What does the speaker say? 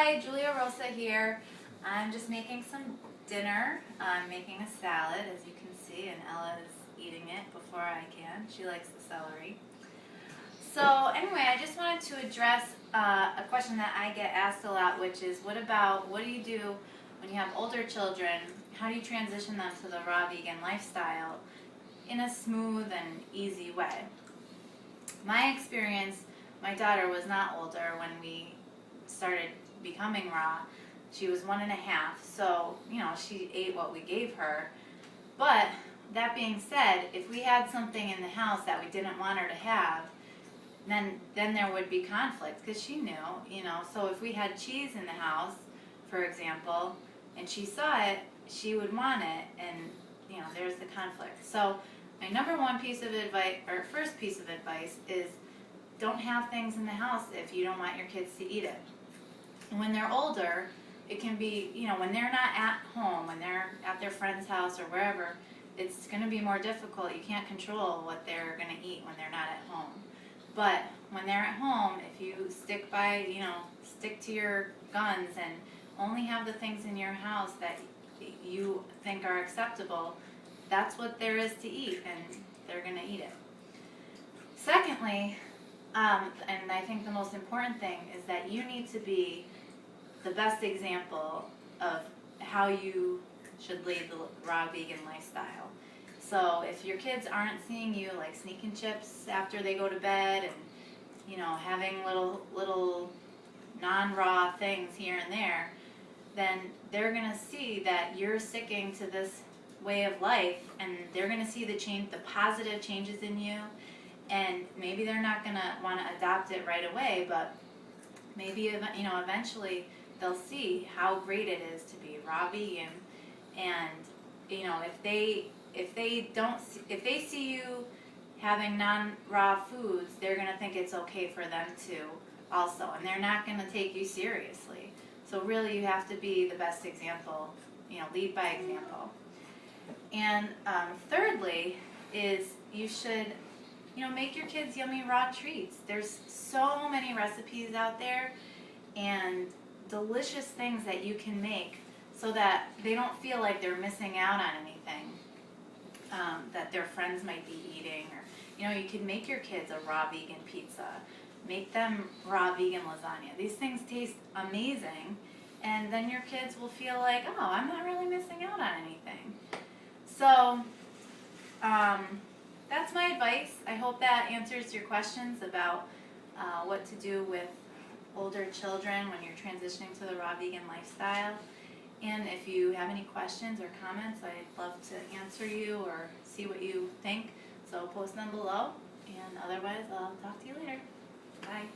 Hi, Julia Rosa here. I'm just making some dinner. I'm making a salad, as you can see, and Ella is eating it before I can. She likes the celery. So anyway, I just wanted to address a question that I get asked a lot, which is what do you do when you have older children? How do you transition them to the raw vegan lifestyle in a smooth and easy way? My experience, my daughter was not older when we started becoming raw. She was 1.5, so she ate what we gave her. But that being said, if we had something in the house that we didn't want her to have, then there would be conflict, because she knew, so if we had cheese in the house, for example, and she saw it, she would want it, and there's the conflict. So my first piece of advice is don't have things in the house if you don't want your kids to eat it. And when they're older, it can be, when they're not at home, when they're at their friend's house or wherever, it's going to be more difficult. You can't control what they're going to eat when they're not at home. But when they're at home, if you stick to your guns and only have the things in your house that you think are acceptable, that's what there is to eat, and they're going to eat it. Secondly, and I think the most important thing is that you need to be the best example of how you should lead the raw vegan lifestyle. So if your kids aren't seeing you like sneaking chips after they go to bed and having little non-raw things here and there, then they're going to see that you're sticking to this way of life, and they're going to see the positive changes in you. And maybe they're not going to want to adopt it right away, but maybe eventually they'll see how great it is to be raw vegan. And if they see you having non-raw foods, they're going to think it's okay for them too, also, and they're not going to take you seriously. So really, you have to be the best example. Lead by example. And thirdly, is you should make your kids yummy raw treats. There's so many recipes out there and delicious things that you can make so that they don't feel like they're missing out on anything that their friends might be eating. Or you can make your kids a raw vegan pizza, make them raw vegan lasagna. These things taste amazing, and then your kids will feel like, oh, I'm not really missing out on anything. So that's my advice. I hope that answers your questions about what to do with older children when you're transitioning to the raw vegan lifestyle. And if you have any questions or comments, I'd love to answer you or see what you think. So post them below, and otherwise I'll talk to you later. Bye.